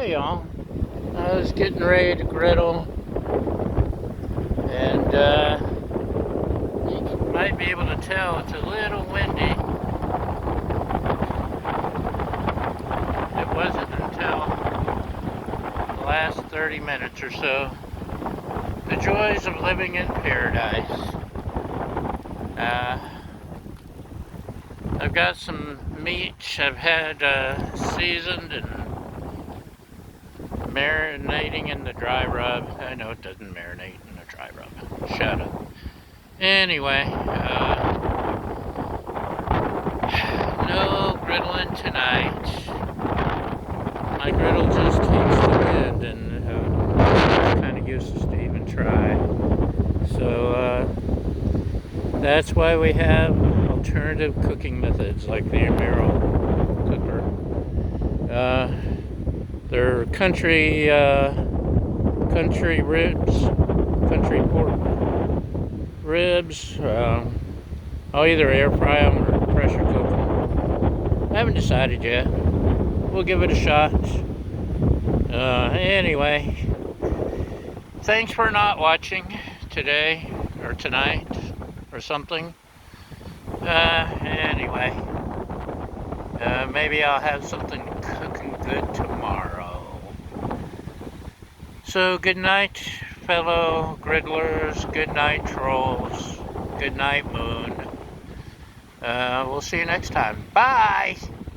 Hey y'all, I was getting ready to griddle, and you might be able to tell it's a little windy. It wasn't until the last 30 minutes or so. The joys of living in paradise. I've got some meat I've had seasoned and marinating in the dry rub. I know it doesn't marinate in the dry rub. Shut up. Anyway, no griddling tonight. My griddle just takes the wind, and I'm kind of useless to even try. So that's why we have alternative cooking methods like the Emeril cooker. They're country ribs, country pork ribs. I'll either air fry them or pressure cook them. I haven't decided yet. We'll give it a shot. Anyway, thanks for not watching today or tonight or something. Anyway, maybe I'll have something cooking good tomorrow. So good night, fellow griddlers. Good night, trolls. Good night, moon. We'll see you next time. Bye!